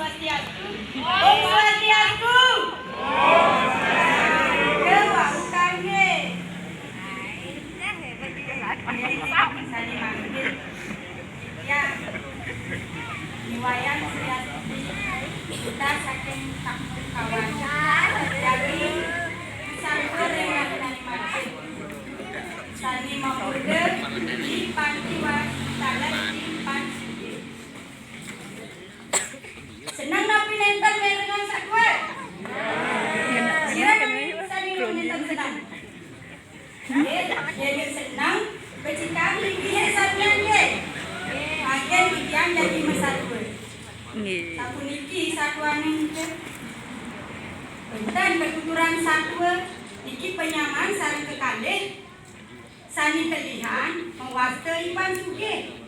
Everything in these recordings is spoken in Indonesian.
Swastiastu. Om Swastiastu. Dewa ukangge. Sani manggil. Ya. Niwayan Swastiastu. Kita saking takut kawan. Jadi sampai dengan manggil. Sani mapurde di pantiwa talat di pansuge. Senang napi nenten merengan sakwe. Sira napi sani nenten senang. Jadi senang becikam ligihe sabian ye. Agen ligian jadi mesatwe. Sapu niki satuaning ke. Bentan ketuturan satwe niki penyaman sareng kekalih. Sani telihan mewasta ipan suge.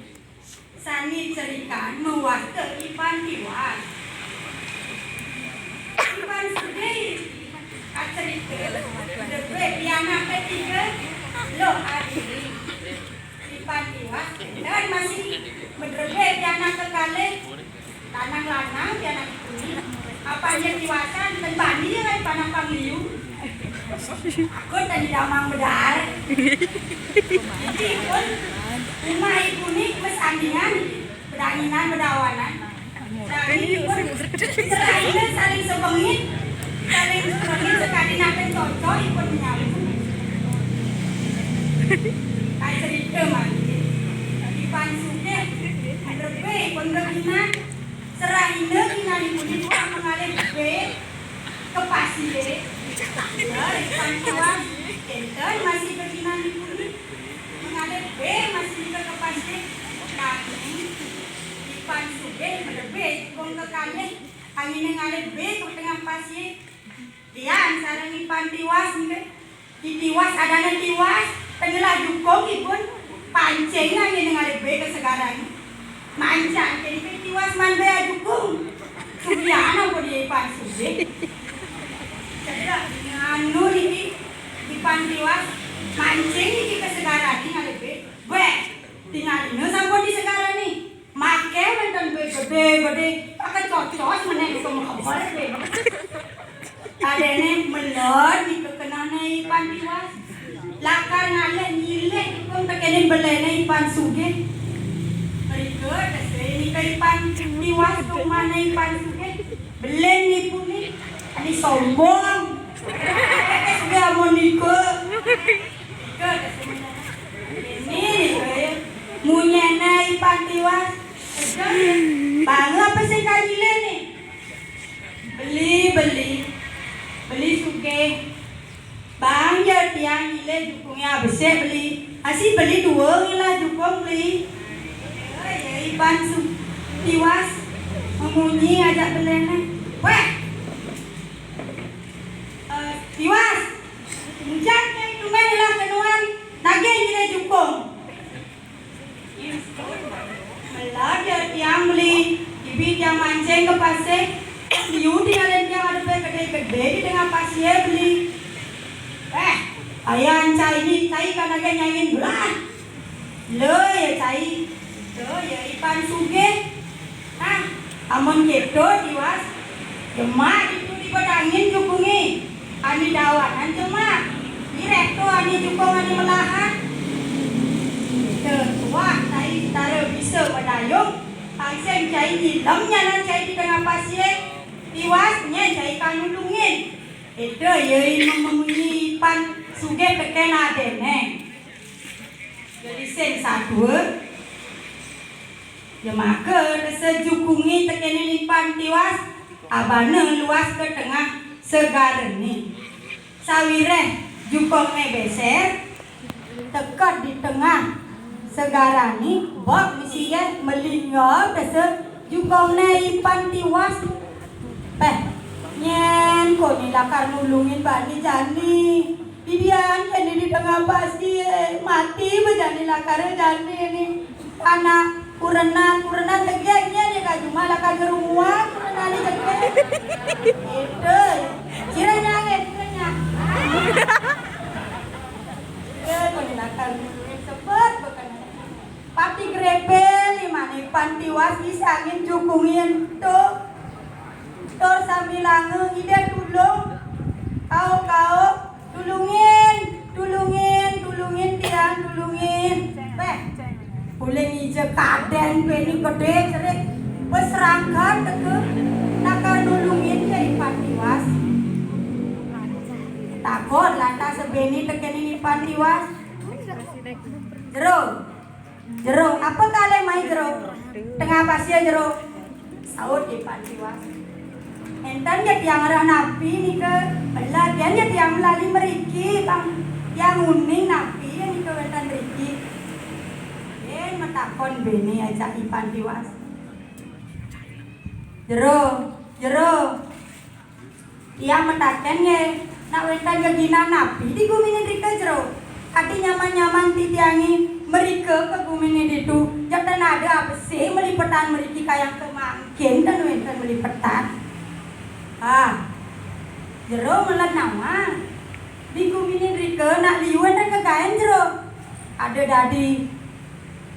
Sani cerikan mewasta ipan tiwas. Ipan suge kacerita debet yang ketiga lo adili ipan tiwas dan masih berdebet yang kekalih tanang lanang yang kuning apa yang tiwasan dan bandi yang panang pangliu. Aku tadi damang bedar. Jadi pun rumah ibu ni mesandingan bedanginan bedawanan. Jadi pun selainnya saling sebengit sekali nak cocok ikut menyambung. Kai cerita mandi. Di pansuke berbe pun berkina serahina kina ibu ni buat mengalir be ke pasir. Dari pantuan enten masih berkina ibu ni mengalir be masih ke pasir kami di pansuke berbe kong ke kami angin mengalir be ke tengah pasir. Dian sarang ipan tiwas di tiwas adanya tiwas tenggelah jukong ibun pancing angin mengalir be ke segarang mancang jadi tiwas man be jukung sudiana ko di ipan suge. Anu ini ipan tiwas mancing ini ke segarang ini ngalir be tinggal ini sampai di segarang ni make mentan be gede pakai cocok menek ke makabar be. Ada ni melod di kekenana ipan tiwas lakar ngalir nyilek pun tekene belene ipan suge. Mereka ini ke ipan tiwas ke mana ipan suge belen ni pun ni ani sombong. Sudah mau nikah. Ini munyana ipan tiwas. Bangga apa sih kalian ni? Beli suke. Bang ya tiang ile jukungnya besar beli. Asyik beli dua lah jukung beli. Ya ipan tiwas memunyi ajak belena. Weh. Tiwas. Muncak itu lah kenuan. Nage ile jukung. Belajar tiang beli. Ibi tiang mancing ke pasir. Liu tinggal tiang ada gede-gede di tengah pasir beli. Ayah cai ni cai kan agak nyanyin belah. Le ya cai. Le ya ipan suge. Amun gitu tiwas. Jemak itu di badangin jukungi. Ani dawanan jemak. Direk tu ani jukung ani melahan. Tertua cai taruh bisa badayung. Asyik cai hilamnya nan cai di tengah pasir. Tiwasnya cai kan nulungin. Itu ya memunyi ipan suge peken adene. Jadi sen satu. Ya maka sejukungi tekene lipan tiwas abane luas ke tengah segar ni. Sawire jukongnya beser tekat di tengah segara ni bak misiya melingap desa jukongnya ipan tiwas. Nyen ko ni lakar nulungin bani jani. Bibian jadi di tengah pasir mati bejani lakar jani ni. Anak kurena tegaknya dia ka cuma lakar gerumua kurena ni tegak. Itu kiranya kiranya. Ko ni lakar nulungin sepet bukan. Pati grepel di mana pantiwas disangin jukungin tu. lange ide tulung kau tulungin tiang tulungin boleh ngije kaden beni gede cerik wis rangkat teke nakal nulungin ya Ipan Tiwas takut lantas sebeni tekeni Ipan Tiwas jero apa kalian main jero tengah pasir jero saud Ipan Tiwas enten ya tiang arah nabi nih ke belagian ya tiang lali meriki bang yang uning nabi ya nih ke wetan meriki metakon beni aja Ipan Tiwas jero tiang metaken ye nak wetan ya gina nabi di guminin rika jero hati nyaman-nyaman titiangi mereka ke guminin itu jatan ada apa sih melipetan meriki kayang kemangkin dan wetan melipetan jero melat nama di guminin rika nak liwan dan kekain jero ada dadi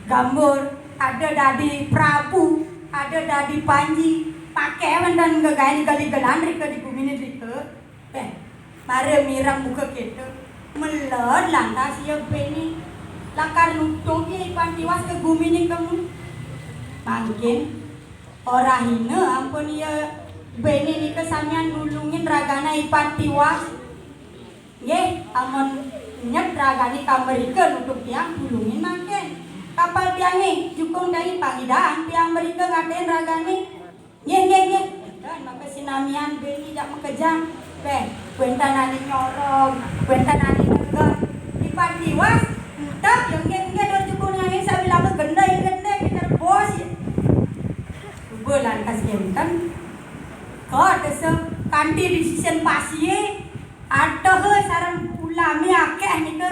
Gambor, ada dadi Prabu, ada dadi Panji, pakai dan kekain gali-galan rika di guminin rika mare mirang buka kita melod lantas ya beni lakar nutuki Ipan Tiwas ke guminin kamu mungkin orang hina ampun ya beni ni kesamian nulungin ragana Ipan Tiwas ye amun nyet ragani kamerika nutuk tiang nulungin makin kapal tiangi jukung dari pangidaan tiang mereka ngatain ragani ye dan maka sinamian beni jak mekejang kuenta nani nyorong kuenta nani negar Ipan Tiwas entah yang dor jukung nangin sabi lama gendai kita bos ya bulan kas kentan kau desa kanti decision pasie ada sarang ulami akeh nih ke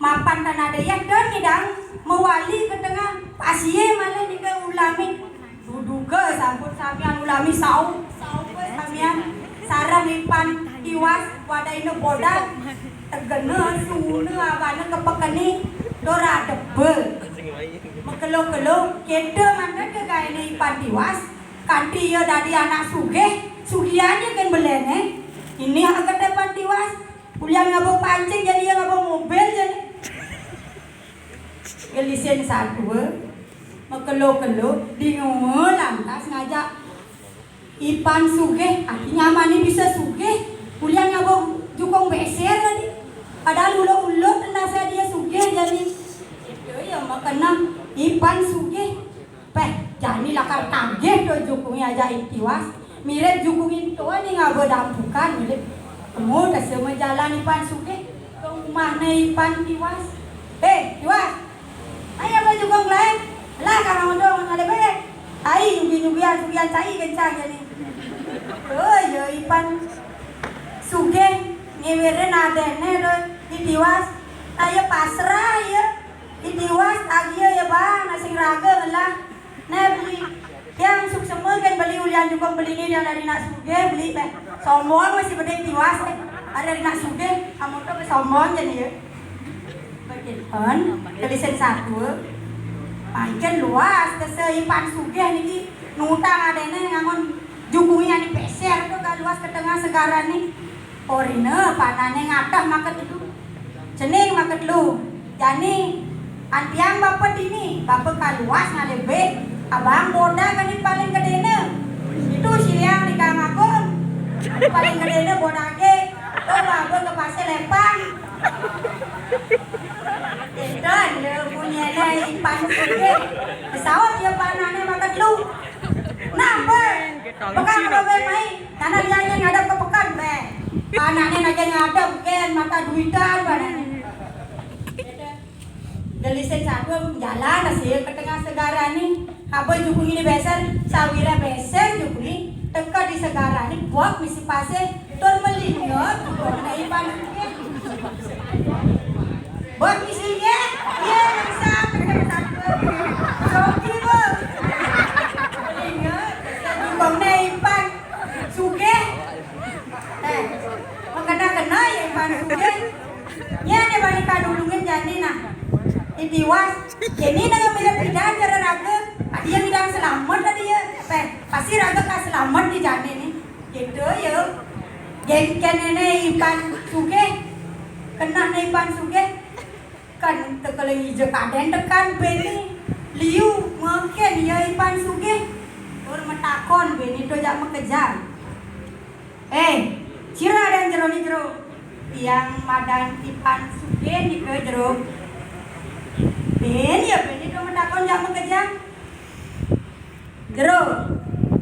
mapan tanah dayak dan hidang mewali ke tengah pasie malah nih ke ulami duduga sampun samian ulami sau samian sarang Ipan Tiwas wadaina bodak tegena sunu awana kepekeni dora debe mekelo-kelo kede mana ke gaene Ipan Tiwas kanti ya dari anak sugiannya kan belene ini agak Ipan Tiwas kuliah ngabo pancing jadi ya ngabo mobil jadi kelisen satu mekelo-kelo dingung lantas ngajak Ipan sugih artinya mani bisa sugih kuliah ngabo jukong beser tadi padahal ulo-ulo tenasa dia sugih jadi itu ya makanya Ipan sugih jadi lakar kaget do jukungnya aja Tiwas mirip jukungin tua nih ngabo dampukan mirip kamu dah semua jalan Ipan sugih ke rumah Ipan Tiwas Tiwas ayo apa jukung lain lah kamu dong ada baik ai nyugian cai kencang jadi ya Ipan sugih ngewerin adene do Tiwas ayo pasrah ya Tiwas agia ya bang nasi raga lah beli yang semua kan beli ulian juga beli ini yang dari nak sugih beli sombong masih beda Tiwas ada dari nak sugih kamu tuh sombong jadi ya bagian kelisen satu makin luas kese Ipan sugih niki nutang adene ngangon jukungnya di peser tuh kan luas ke tengah sekarang nih orine panane ngatah maket itu cening maket lu jani antiang bapak ini bapak kaluas ngalebe abang boda kan paling gedene itu siliang di Kang Agung paling gedene bodage oh bapak ke pasir lepang dan le punya Ipan sugih pesawat dia panane maket lu nampak pekan babe mai karena dia yang ngadap ke pekan anaknya lagi ngadap kan mata duitan panane Gelisen satu jalan nasi ke tengah segara ni apa jukung ini besar sawira besar jukung ni teka di segara ni buat misi pase tor melihat jukung na Ipan sugih buat misinya ya bisa satu soki bu melihat jukung na Ipan sugih kena ya Ipan sugih ya dia balik kadulungin jadi nah Tiwas ini dengan bila pindah cara raga dia tidak selamat tadi ya pasti raga tak selamat di jane ni Gitu ya. Gen kenene Ipan Sugih. Kena Ipan Sugih. Kan tekeleng ijo kaden tekan beni. Liu mungkin ya Ipan Sugih. Tur metakon beni do jak mekejar. Cira dan jero ni jero. Yang madan Ipan Sugih ni ke jero. Beni ya beni do metakon jak mekejar. Jero.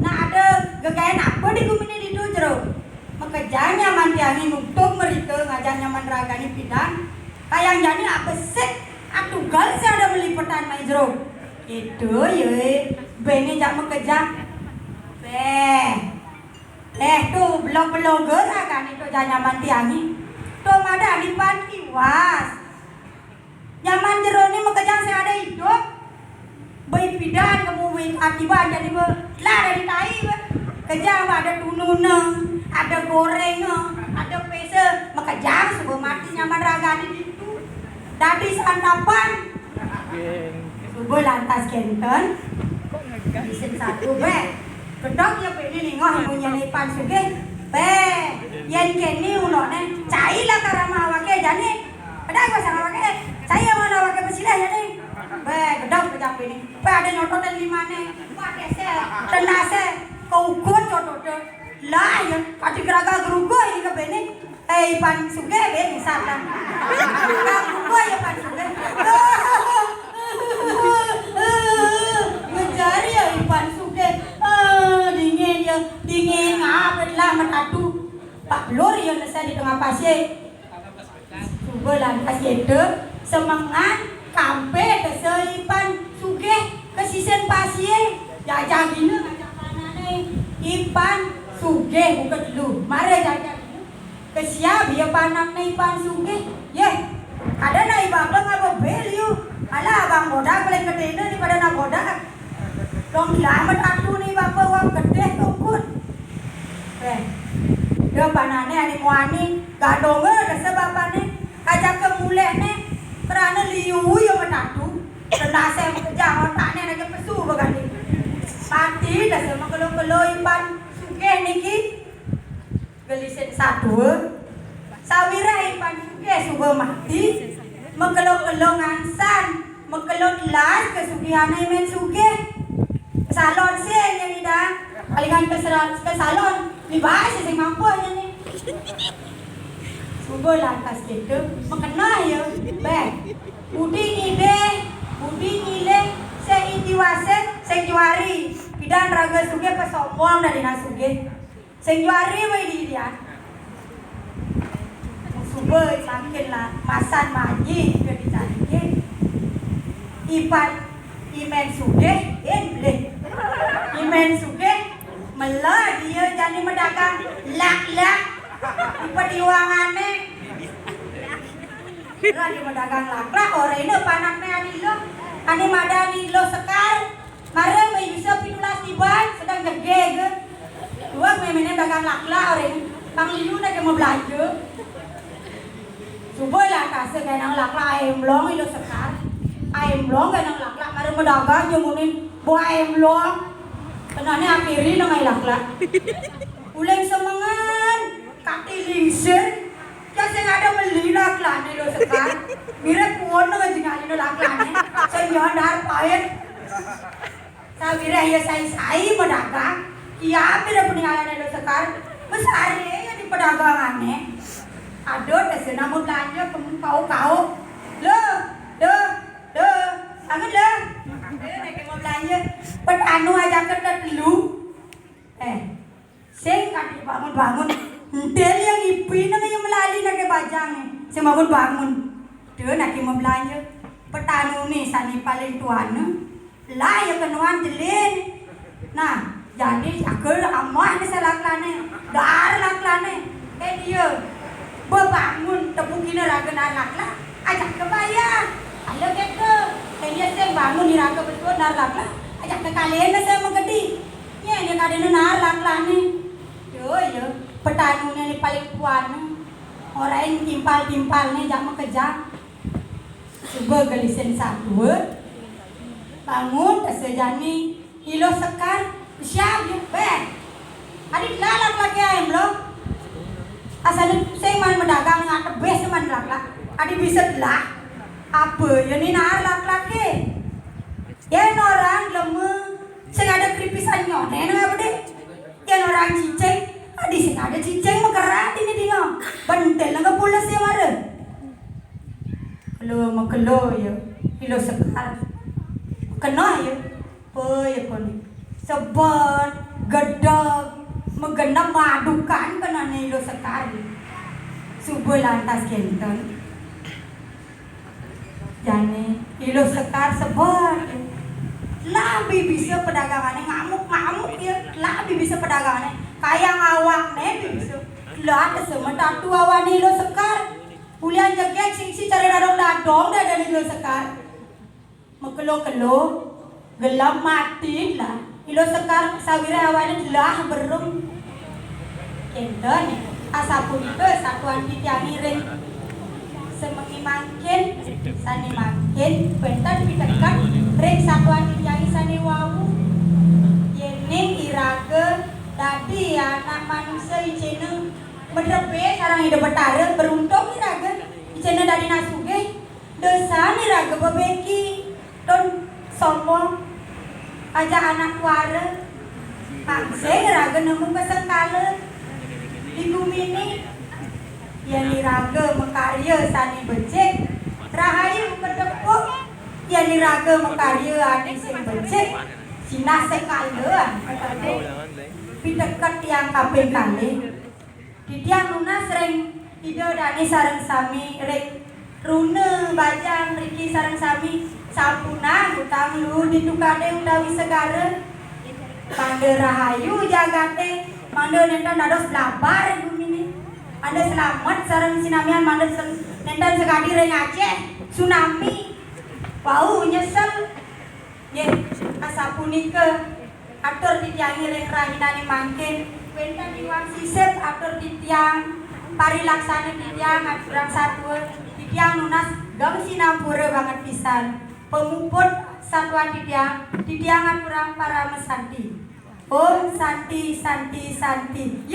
Nah ada gegayan apa di kumini di tu jero. Mekejarnya mandiani nuktuk mereka ngajar nyaman ragani pidan. Kayang jani apa sek atugal saya ada meliputan mai jero. Itu ye beni jak mekejar. Tu blog-blogger kan itu nyaman tiangi. Tu mada di pan kiwas. Nyaman jero ni mekejar saya ada hidup. Bayi pidan kamu akibat jadi lah dari tai kejar ada tununa, ada goreng, ada pesa, mekejar sebelum mati nyaman ragani itu. Dari santapan. Subuh lantas kenten. Isen satu kedok ya beni ningoh ibunya Ipan Sugih. Yen keni unone cai lah karama awake jani. Ada gua sang awake. Cai mana awake besilah jani. Kedok kejang beni. Ada nyototan limane. Padese, tenase, kaugot cotot. Lah ya kati keraga gerugo ini ke beni. Ipan Sugih beni salah. Gerugo ya Ipan Sugih. Mencari ya Ipan Sugih. Dingin ngapet lah metatu Pak Blur yang nasa di tengah pasir. Coba lantas itu semangat kampe desa Ipan Sugih ke sisen pasir. Jajah gini ngajak panane Ipan Sugih buka dulu. Mari jajah gini. Kesiap ya panaknya Ipan Sugih. Ada na ibabang apa beliau. Alah abang bodak boleh kedena daripada na bodak. Dong selamat atu nih bapak uang gede tungkut. Dia panane ani muani gadonge desa bapane ajak ke muleh ne kerana liu yo metatu. Tenase bekerja otakne nak pesu begani. Mati desa makelo-kelo Ipan Sugih niki. Gelisen satu. Sawira Ipan Sugih suga mati. Makelo-kelo ngansan, makelo las kesugihane men Sugih. Salon sih yang ida, palingan ke salon, dibahas sih mampu ni. Subuh lantas gitu, makena ya, uding ile, seitiwase, sejuari, pidan raga Sugih pesomong dari Sugih, sejuari beri dia. Subuh makin lah, masan maji ke dicari, Imen Sugih, boleh. Imen Sugih melah dia jadi medagang lak-lak di pediwangane. Lagi medagang lak-lak orang ini panaknya ani madani lo sekar. Mare bisa pitulas tiban sedang jegeg. Dua memene dagang lak-lak orang ini. Bang Liu nak mau belanja. Subuh lah kasih kena lak-lak ayam long ilo sekar. Ayam long kena lak-lak mare medagang jemunin buah ayam long. Kenane akhiri nang lak-lak. Uleng semangan, kaki lingsen. Ya sing ada beli lak-lak ni lo sekar. Mira puon nang jingali no lak-lak ni. Sing dar paet. Sabira ya sai pedagang. Iya mira peninggalan lo sekar. Besar ya di pedagangan ni. Aduh desa namun belanja kau. Angin lah. Nak mau belanja. Petanu aja kerja dulu. Sing kaki bangun. Del yang ipin yang melali nak bajang ni. Sing bangun. Dia nak mau belanja. Petanu ni sani paling tuan. Lah ya kenuan jelin. Nah, jadi akur amah ni salak-lane. Dar lak-lane. Dia bangun tepukina raga lak-lak. Ajak ke bayar. Halo gitu. Dia sing bangun di raga betul dar lak-lak. Ajak ke kalian saya menggedi. Ya dia kadene nar lak-lane. Yo petanunya ni paling tuan. Orang yang timpal-timpal ni jak mekejar. Coba gelisen satu. Bangun kesejani ilo sekar siap yuk Adik lalak lagi ayam lo. Asalnya saya man mendagang nggak tebes man lak. Adik bisa lah. Apa ya ni nar laki. Ya orang lemu. Saya ada kripisan nyonya nggak bede. Ya orang cicing. Adik saya ada cicing makerat ini dia. Bentel nggak pula saya marah. Lo makelo ya. Ilo sekar. Kena ya. Ya kon. Sebar gedeg menggenap madukan kena ilo sekali. Subuh lantas kenten. Jane ilo sekar sebar. Lebih bisa pedagangannya ngamuk ya. Lebih bisa pedagangannya. Kayak ngawak lebih bisa. Lah ada sementara tu awan ilo sekar. Ulian jaga sing cari dadong dah ilo sekar. Mekelo gelap mati lah. Ilo sekar sawira awane lah berung kenten asapun itu satuan ditiangi ring semengi mangkin sani mangkin bentar ditekan ring satuan ditiangi sani wawu yening irage tadi anak manusia icene medrebe sarang hidup betare beruntung irage icene dari nasuge dosa irage bebeki don sombong aja anak wara pakse raga nemu pesengkala di bumi ini yang diraga mekarya sani becek rahayu kedepuk yang diraga mekarya ani sing becek sina sekala pidekat yang kaping kali di tiang luna sering ide dani sareng sami rek rune bajang riki sareng sami sampuna hutang lu ditukade utawi segara pande rahayu jagate mande nenten dados blabar bumi ini anda selamat sareng sinamian mande nenten sekadi reng Aceh tsunami bau nyesel ye asapunika atur ditiangi reng rahinane mangkin benten diwang sisep atur ditiang parilaksane ditiang aturang satwa ditiang nunas gam sinampura banget pisan pemuput satuan didiangan orang para mesanti. Om santi santi santi.